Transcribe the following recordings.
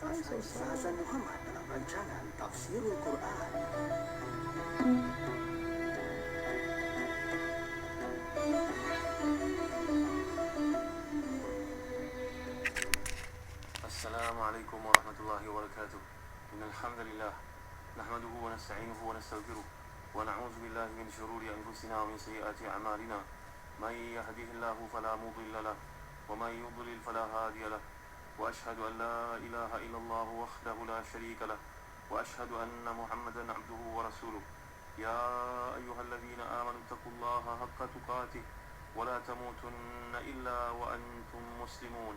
Ustaz Hasan Muhammad dalam rancangan Tafsirul Quran. Assalamualaikum warahmatullahi wabarakatuh. Innal hamdalillah nahmaduhu wa nasta'inuhu wa nastaghfiruh wa na'udzu billahi min shururi anfusina wa min sayyiati a'malina. May yahdihillahu fala mudilla lahu wa may yudlil fala hadiya lahu. Wa ashhadu an la ilaha illallah wahdahu la syarika lahu wa ashhadu anna Muhammadan 'abduhu wa rasuluh. Ya ayyuhalladzina amanu taqullaha haqqa tuqatih wa la tamutunna illa wa antum muslimun.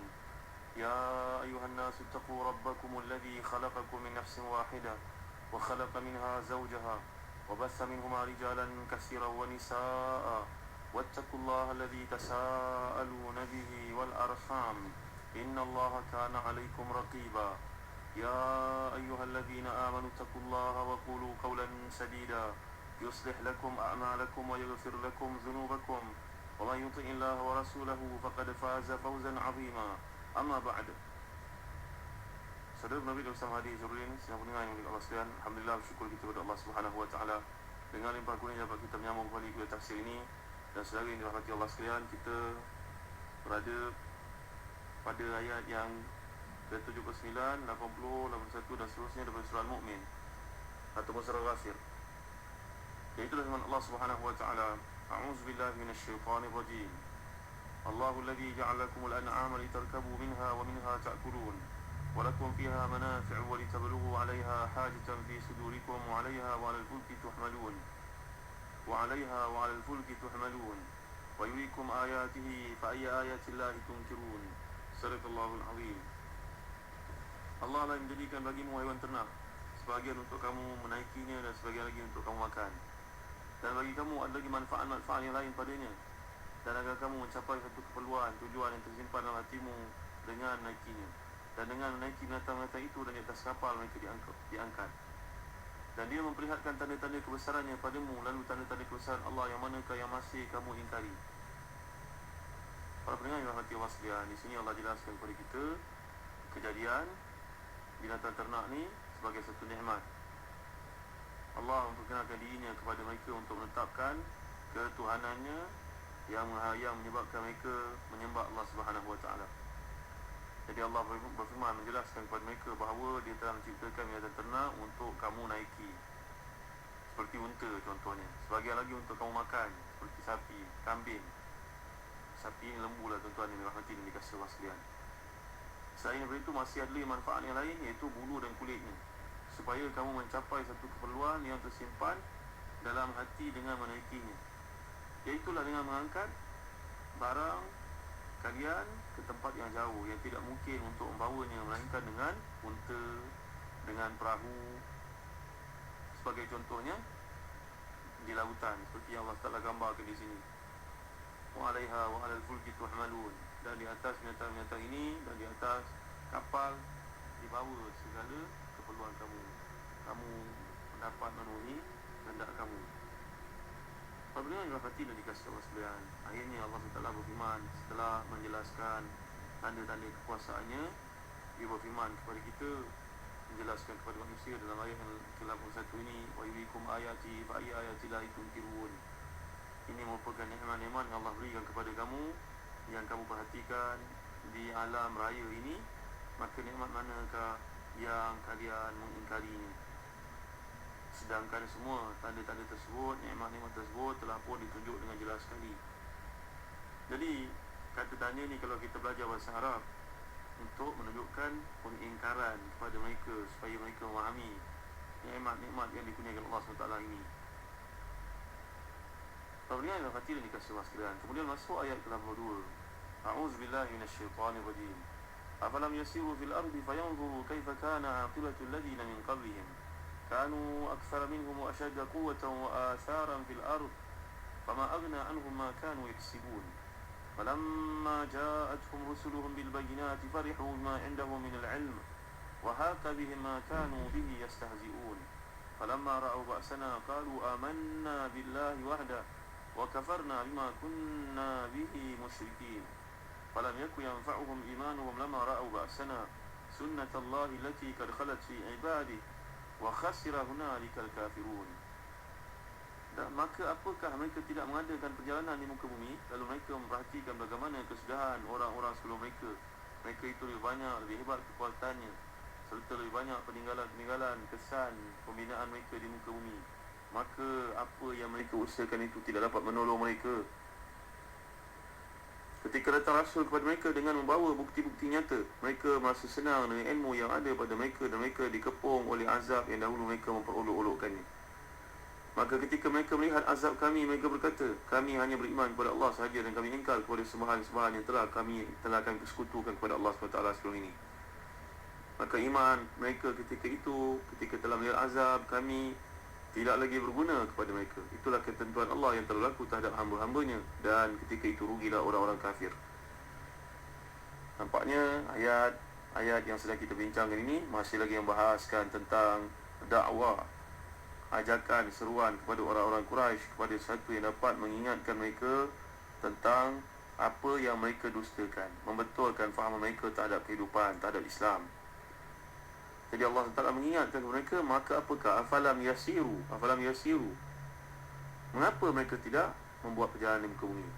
يا أيها الناس اتقوا ربكم الذي خلقكم من نفس واحدة وخلق منها زوجها وبث منهما رجالا كثيرا ونساء واتقوا الله الذي تساءلون به والأرحام إن الله كان عليكم رقيبا يا أيها الذين آمنوا اتقوا الله وقولوا قولا سديدا يصلح لكم أعمالكم ويغفر لكم ذنوبكم ومن يطع الله ورسوله فقد فاز فوزا عظيما. Amma ba'd. Saudara Nabi bersama hadir Zurin, sedang mendengar yang Allah sekalian. Alhamdulillah, bersyukur kita kepada Allah Subhanahu wa taala dengan limpah kurnia dapat kita menyambung kembali kuliah tafsir ini. Dan saudara yang dirahmati Allah sekalian, kita berada pada ayat yang ke-79, 80, 81 dan seterusnya daripada surah Al-Mu'min ataupun surah Ghafir. Iaitu firman Allah Subhanahu wa taala, A'udzubillahi minasyaitonir rajim. Allahu alladhi ja'ala lakumul an'ama litarkabu minha wa minha ta'kulun wa lakum fiha manafi'u wa litablughu 'alayha hajatan fi sudurikum wa 'alayha wa 'alal fulki tuhmalun wa 'alayha wa 'alal fulki tuhmalun wa yuriikum ayatihi fa ayya ayatillahi tunkirun. Sadaqallahul 'azim. Allah telah menjadikan bagimu haiwan ternak, sebahagian untuk kamu menaikinya dan sebahagian lagi untuk kamu makan. Dan bagi kamu ada lagi manfaat-manfaat yang lain padanya, dan agar kamu mencapai satu keperluan, tujuan yang tersimpan dalam hatimu dengan menaikinya. Dan dengan menaiki binatang-binatang itu dan di atas kapal mereka diangkat. Dan dia memperlihatkan tanda-tanda kebesarannya padamu, lalu tanda-tanda kebesaran Allah yang manakah yang masih kamu ingkari. Para pendengar yang rahmati Allah sekalian, di sini Allah jelaskan kepada kita kejadian binatang ternak ni sebagai satu nikmat. Allah memperkenalkan dirinya kepada mereka untuk menetapkan ketuhanannya yang menyebabkan mereka menyembah Allah Subhanahu wa taala. Jadi Allah berfirman menjelaskan kepada mereka bahawa dia telah menciptakan binatang ternak untuk kamu naiki, seperti unta contohnya. Sebahagian lagi untuk kamu makan, seperti sapi, kambing. Sapi ni lembu lah tuan-tuan yang dirahmati dan dikasihi Allah sekalian. Selain daripada itu masih ada lagi manfaat yang lain, iaitu bulu dan kulitnya, supaya kamu mencapai satu keperluan yang tersimpan dalam hati dengan menaikinya. Iaitulah dengan mengangkat barang kalian ke tempat yang jauh yang tidak mungkin untuk membawanya, melainkan dengan unta, dengan perahu, sebagai contohnya di lautan, seperti yang Allah Ta'ala gambarkan di sini. Wa 'alaiha wa 'alal fulki tuhmalun. Dan di atas binatang-binatang ini dan di atas kapal dibawa segala keperluan kamu. Kamu mendapat memenuhi kehendak kamu. Apabila yang rahmati dan dikasihi Allah sekalian, akhirnya Allah SWT berfirman setelah menjelaskan tanda-tanda kekuasaannya, dia berfirman kepada kita, menjelaskan kepada manusia dalam ayat yang ke-81 ini, wa yuriikum ayati fa ayya ayatillahi tunkirun. Ini merupakan nikmat-nikmat yang Allah berikan kepada kamu, yang kamu perhatikan di alam raya ini, maka nikmat manakah yang kalian mengingkarinya? Sedangkan semua tanda-tanda tersebut, nikmat-nikmat tersebut telah pun ditunjuk dengan jelas sekali. Jadi kata tanda ni kalau kita belajar bahasa Arab, untuk menunjukkan pengingkaran kepada mereka, supaya mereka memahami nikmat-nikmat yang dikurniakan Allah SWT ini. Kemudian yang hati dan dikasih Allah sekalian. Kemudian masuk ayat ke-82. A'udzubillahi minasyaitonirrajim. Afalam yasiru fil ardi fayanzuru kaifa kana 'aqibatul ladzina min qablihim. كانوا أكثر منهم وأشد قوة وآثارا في الأرض فما أغنى عنهم ما كانوا يكسبون فلما جاءتهم رسلهم بالبينات فرحوا بما عندهم من العلم وهاق بهم ما كانوا به يستهزئون فلما رأوا بأسنا قالوا آمنا بالله وحده وكفرنا بما كنا به مشركين فلم يكن ينفعهم إيمانهم لما رأوا بأسنا sunnatallahi allati qad khalat fi ibadihi wa khasira hunalikal kafirun. Dan maka apakah mereka tidak mengadakan perjalanan di muka bumi, lalu mereka memperhatikan bagaimana kesudahan orang-orang sebelum mereka. Mereka itu lebih banyak, lebih hebat kekuatannya, serta lebih banyak peninggalan-peninggalan kesan pembinaan mereka di muka bumi. Maka apa yang mereka usahakan itu tidak dapat menolong mereka. Ketika datang Rasul kepada mereka dengan membawa bukti-bukti nyata, mereka merasa senang dengan ilmu yang ada pada mereka dan mereka dikepung oleh azab yang dahulu mereka memperolok-olokkannya. Maka ketika mereka melihat azab kami, mereka berkata, kami hanya beriman kepada Allah sahaja dan kami ingkar kepada sembahan-sembahan yang telah kami persekutukan kepada Allah SWT sebelum ini. Maka iman mereka ketika itu, ketika telah melihat azab kami, tidak lagi berguna kepada mereka. Itulah ketentuan Allah yang telah berlaku terhadap hamba-hambanya, dan ketika itu rugilah orang-orang kafir. Nampaknya ayat yang sedang kita bincangkan ini masih lagi membahaskan tentang dakwah, ajakan, seruan kepada orang-orang Quraisy, kepada sesuatu yang dapat mengingatkan mereka tentang apa yang mereka dustakan, membetulkan fahaman mereka terhadap kehidupan, terhadap Islam. Jadi Allah SWT mengingatkan kepada mereka, maka apakah afalam yasiru, mengapa mereka tidak membuat perjalanan di muka bumi?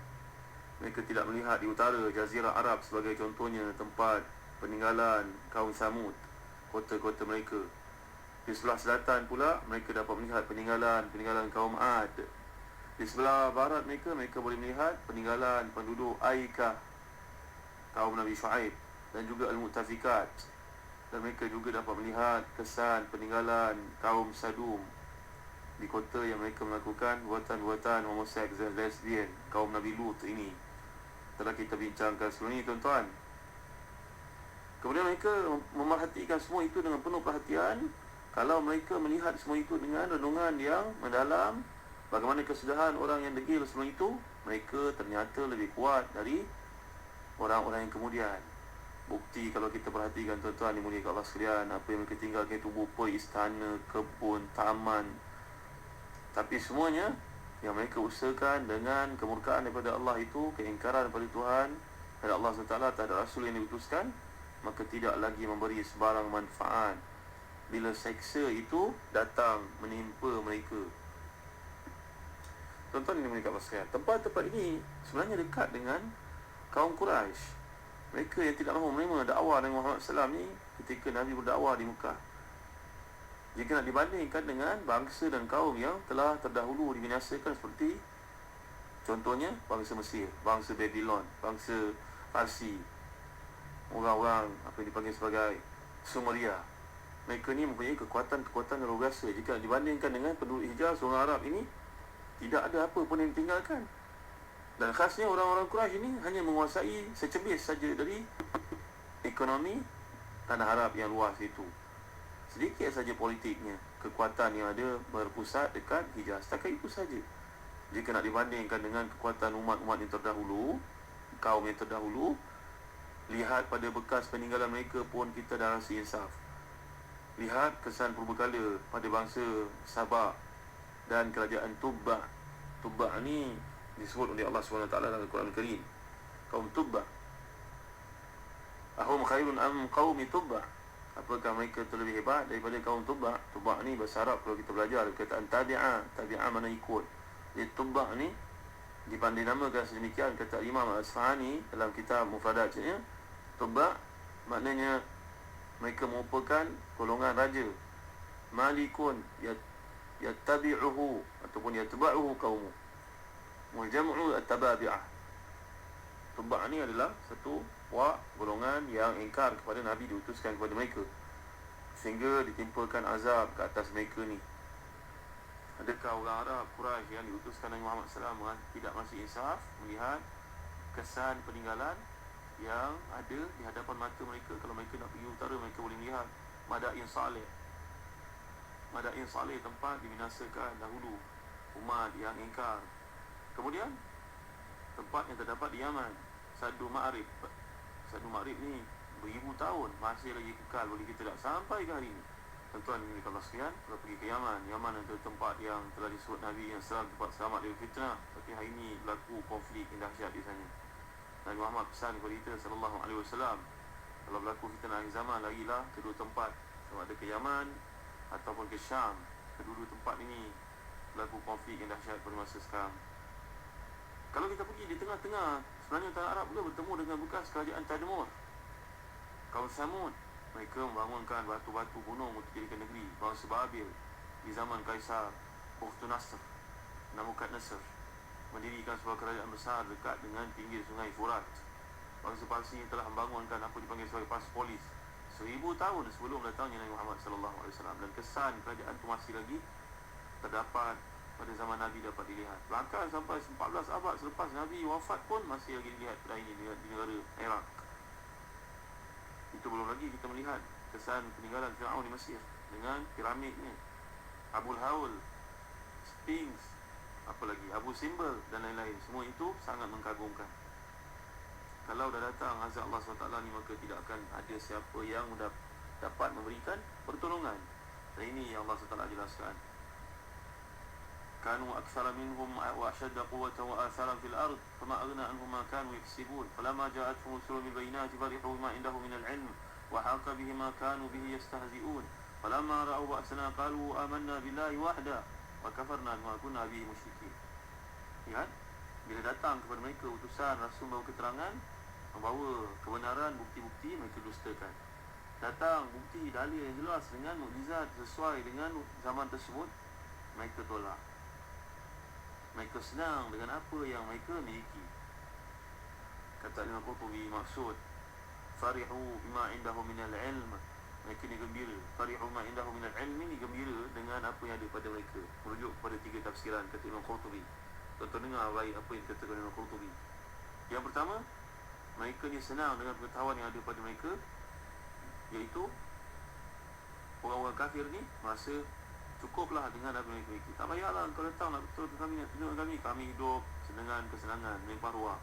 Mereka tidak melihat di utara Jazirah Arab sebagai contohnya tempat peninggalan kaum Samud, kota-kota mereka. Di sebelah selatan pula mereka dapat melihat peninggalan kaum Ad. Di sebelah barat mereka boleh melihat peninggalan penduduk Aikah, kaum Nabi Shu'aib, dan juga Al-Mu'tafikat. Dan mereka juga dapat melihat kesan peninggalan kaum Sadum di kota yang mereka melakukan buatan-buatan homoseks dan lesbian, kaum Nabi Lut ini. Telah kita bincangkan sebelum ini, tuan-tuan. Kemudian mereka memerhatikan semua itu dengan penuh perhatian. Kalau mereka melihat semua itu dengan renungan yang mendalam, bagaimana kesudahan orang yang degil sebelum itu, mereka ternyata lebih kuat dari orang-orang yang kemudian. Bukti kalau kita perhatikan, tuan-tuan dimuliakan Allah sekalian, apa yang mereka tinggalkan itu berupa istana, kebun, taman. Tapi semuanya yang mereka usahakan dengan kemurkaan daripada Allah itu, keingkaran daripada Tuhan, daripada Allah SWT, terhadap Rasul yang diutuskan, maka tidak lagi memberi sebarang manfaat bila seksa itu datang menimpa mereka. Tuan-tuan ini mereka sekalian, tempat-tempat ini sebenarnya dekat dengan kaum Quraisy. Mereka yang tidak mahu menerima dakwah dengan Muhammad SAW ni ketika Nabi berdakwah di Mekah. Jika nak dibandingkan dengan bangsa dan kaum yang telah terdahulu dibinasakan, seperti contohnya bangsa Mesir, bangsa Babylon, bangsa Parsi, orang-orang apa yang dipanggil sebagai Sumeria. Mereka ni mempunyai kekuatan yang luar biasa. Jika dibandingkan dengan penduduk Hijaz, orang Arab ini, tidak ada apa pun yang ditinggalkan. Dan khasnya orang-orang Quraisy ini hanya menguasai secebis saja dari ekonomi tanah Arab yang luas itu. Sedikit saja politiknya, kekuatan yang ada berpusat dekat Hijaz. Setakat itu saja. Jika nak dibandingkan dengan kekuatan umat-umat yang terdahulu, kaum yang terdahulu, lihat pada bekas peninggalan mereka pun kita dah rasa insaf. Lihat kesan purbakala pada bangsa Sabah dan kerajaan Tubbah. Tubbah ni disebut oleh Allah SWT dalam Al-Quran Al-Karim. Kaum Tubbah. Ahum khairun am qaumi Tubbah. Apakah mereka terlebih hebat daripada kaum Tubbah? Tubbah ni bahasa Arab kalau kita belajar, perkataan tabi'ah mana ikut. Jadi Tubbah ni dipandai-namakan sedemikian, kata Imam Al-Asfahani dalam kitab Mufradatnya. Tubbah maknanya mereka merupakan golongan raja, malikun yattabi'uhu ataupun yatba'uhu qaumu, mujam'u at-tababi'ah. Tubbah ni adalah satu golongan yang ingkar kepada Nabi diutuskan kepada mereka, sehingga ditimpakan azab ke atas mereka ni. Adakah orang Arab Quraisy yang diutuskan Nabi Muhammad SAW tidak masih insaf melihat kesan peninggalan yang ada di hadapan mata mereka? Kalau mereka nak pergi utara, mereka boleh lihat Madain Saleh. Madain Saleh tempat dibinasakan dahulu umat yang ingkar. Kemudian tempat yang terdapat di Yaman, Sadu Ma'rib. Sadu Ma'rib ni beribu tahun masih lagi kekal bagi kita tak sampai ke hari ini. Tuan-tuan ini kalau sekian, kalau pergi ke Yaman, Yaman adalah tempat yang telah disebut Nabi yang tempat selamat dari fitnah. Tapi hari ini berlaku konflik yang dahsyat di sana. Nabi Muhammad pesan kepada kita sallallahu alaihi wasallam, Kalau berlaku fitnah akhir zaman, larilah ke dua tempat, sama ada ke Yaman ataupun ke Syam. Kedua-dua tempat ini berlaku konflik yang dahsyat pada masa sekarang. Kalau kita pergi di tengah-tengah, sebenarnya tanah Arab juga bertemu dengan bekas kerajaan Tadmur, kaum Samud. Mereka membangunkan batu-batu gunung untuk jadikan negeri. Bangsa Babil di zaman Kaisar Bukhtunasr, Nabukadnasr, mendirikan sebuah kerajaan besar dekat dengan pinggir sungai Furat. Bangsa Parsi telah membangunkan apa dipanggil sebagai Persepolis 1000 tahun sebelum datangnya Nabi Muhammad SAW, dan kesan kerajaan itu masih lagi terdapat pada zaman Nabi, dapat dilihat. Bahkan sampai 14 abad selepas Nabi wafat pun masih lagi dilihat kedai ini di negara Iraq. Itu belum lagi kita melihat kesan peninggalan Fir'aun di Mesir dengan piramidnya, Abul Haul, Sphinx, apa lagi, Abu Simbel dan lain-lain. Semua itu sangat mengagumkan. Kalau dah datang azab Allah SWT ni, maka tidak akan ada siapa yang dapat memberikan pertolongan. Dan ini yang Allah SWT jelaskan. Kanu aktsara minhum wa ashadda quwwatan wa atharan fil ard fama aghna anhum ma kanu yaksibun falamma ja'atuhum rusulun bil bayyinati farihu bima indahum min al ilm wa haqa bihi ma kanu bihi yastahzi'un falamma ra'aw ba'sana qalu amanna billahi wahda wa kafarna bima kunna bihi musyrikin. Lihat, bila datang kepada mereka utusan rasul membawa keterangan, membawa kebenaran, bukti-bukti, mereka dustakan. Datang bukti, dalil yang jelas dengan mukjizat sesuai dengan zaman tersebut, mereka tolak. Mereka senang dengan apa yang mereka miliki. Kata Imam Qurtubi, maksud farihu bima indahu minal ilm, mereka ni gembira. Farihu bima indahu minal ilm ni gembira dengan apa yang ada pada mereka. Merujuk kepada 3 tafsiran kata Imam Qurtubi. Tuan-tuan dengar baik apa yang dikatakan Imam Qurtubi. Yang pertama, mereka ni senang dengan pengetahuan yang ada pada mereka, iaitu orang-orang kafir ni merasa cukuplah dengan apa yang mereka miliki. Tak payahlah kau datang nak betul ke kami, nak tunjuk kami hidup dengan kesenangan, melimpah ruah.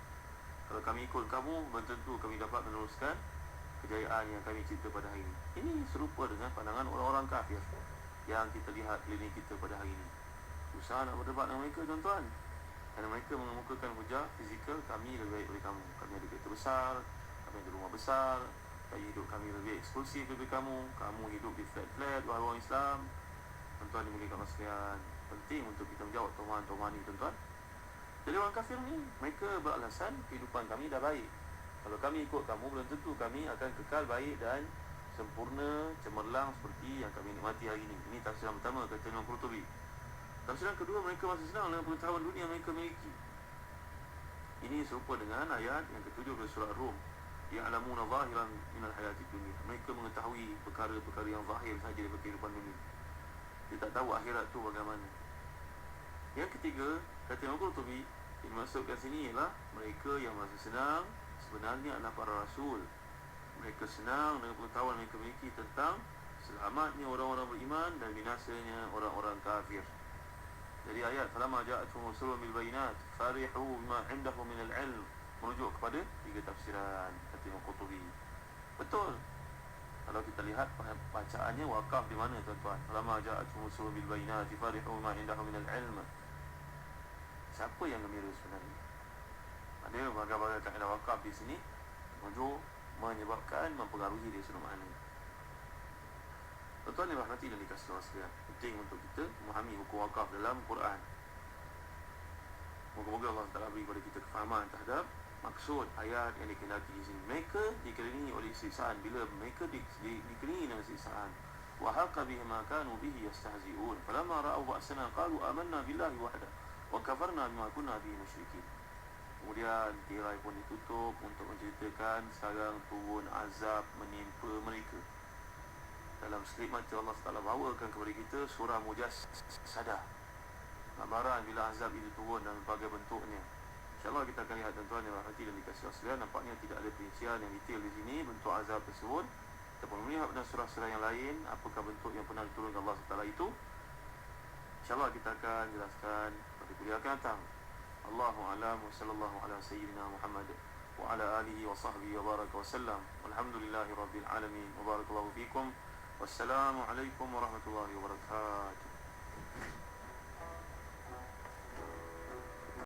Kalau kami ikut kamu, belum tentu kami dapat meneruskan kejayaan yang kami cipta pada hari ini. Ini serupa dengan pandangan orang-orang kafir yang kita lihat keliling kita pada hari ini. Usaha nak berdebat dengan mereka, tuan-tuan, kerana mereka mengemukakan hujah fizikal, kami lebih baik dari kamu. Kami ada kereta besar, kami ada rumah besar, gaya hidup kami lebih eksklusif daripada kamu. Kamu hidup di flat-flat, wahai orang Islam. Tuan-tuan dimuliakan Allah sekalian, penting untuk kita menjawab tuhan-tuhan ni, tuan-tuan. Jadi orang kafir ni, mereka beralasan kehidupan kami dah baik. Kalau kami ikut kamu, belum tentu kami akan kekal baik dan sempurna, cemerlang seperti yang kami nikmati hari ini. Ini tafsiran pertama kata Imam Qurtubi. Tafsiran kedua, mereka masih senang dengan pengetahuan dunia mereka miliki. Ini serupa dengan ayat yang ke-7 dari surah Rum. Ya'lamuna zahiran minal hayatid dunia. Mereka mengetahui perkara-perkara yang zahir sahaja daripada kehidupan dunia. Dia tak tahu akhirat tu bagaimana. Yang ketiga, kata Imam Qurtubi, yang dimaksudkan sini ialah mereka yang masih senang sebenarnya adalah para rasul. Mereka senang dengan pengetahuan mereka miliki tentang selamatnya orang-orang beriman dan binasanya orang-orang kafir. Jadi ayat falamma ja'atuhum rusulun bil bayinat farihu bima indahum minal ilm merujuk kepada 3 tafsiran kata Imam Qurtubi. Betul. Kalau kita lihat bacaannya wakaf di mana, tuan-tuan? Falamma ja'atuhum rusulun bil bayinat farihu bima indahum minal ilm. Siapa yang gembira sebenarnya? Ada bagai-bagai kaedah wakaf di sini merujuk menyebabkan mempengaruhi dia seluruh makna. Tuan-tuan yang berhati dan dikasih Allah sekalian, penting untuk kita memahami hukum wakaf dalam Quran. Moga-moga Allah Ta'ala beri kepada kita kefahaman terhadap maksud ayat yang dikehendaki di sini. Mereka dikelilingi oleh siksaan. Bila mereka dikelilingi dengan siksaan, wa haqa bihim ma kanu bihi yastahzi'un falamma ra'aw ba'sana qalu amanna billahi wahda wa kafarna bima kunna bihi musyrikin. Kemudian tirai pun ditutup untuk menceritakan sekarang turun azab menimpa mereka. Dalam skrip mata Allah Ta'ala bawakan kepada kita surah Mujassadah, gambaran bila azab itu turun dalam berbagai bentuknya. InsyaAllah kita akan lihat, tuan-tuan yang berhati dan dikasih Allah sekalian, nampaknya tidak ada perincian yang detail di sini bentuk azab tersebut. Kita pun melihat pada surah-surah yang lain apakah bentuk yang pernah diturunkan Allah Ta'ala itu. InsyaAllah kita akan jelaskan pada kuliah akan datang. Allahu a'lam wa sallallahu ala sayyidina Muhammad wa ala alihi wa sahbihi wa baraka wa sallam. Walhamdulillahi rabbil alamin. Wa barakallahu fikum. Wassalamualaikum warahmatullahi wabarakatuh.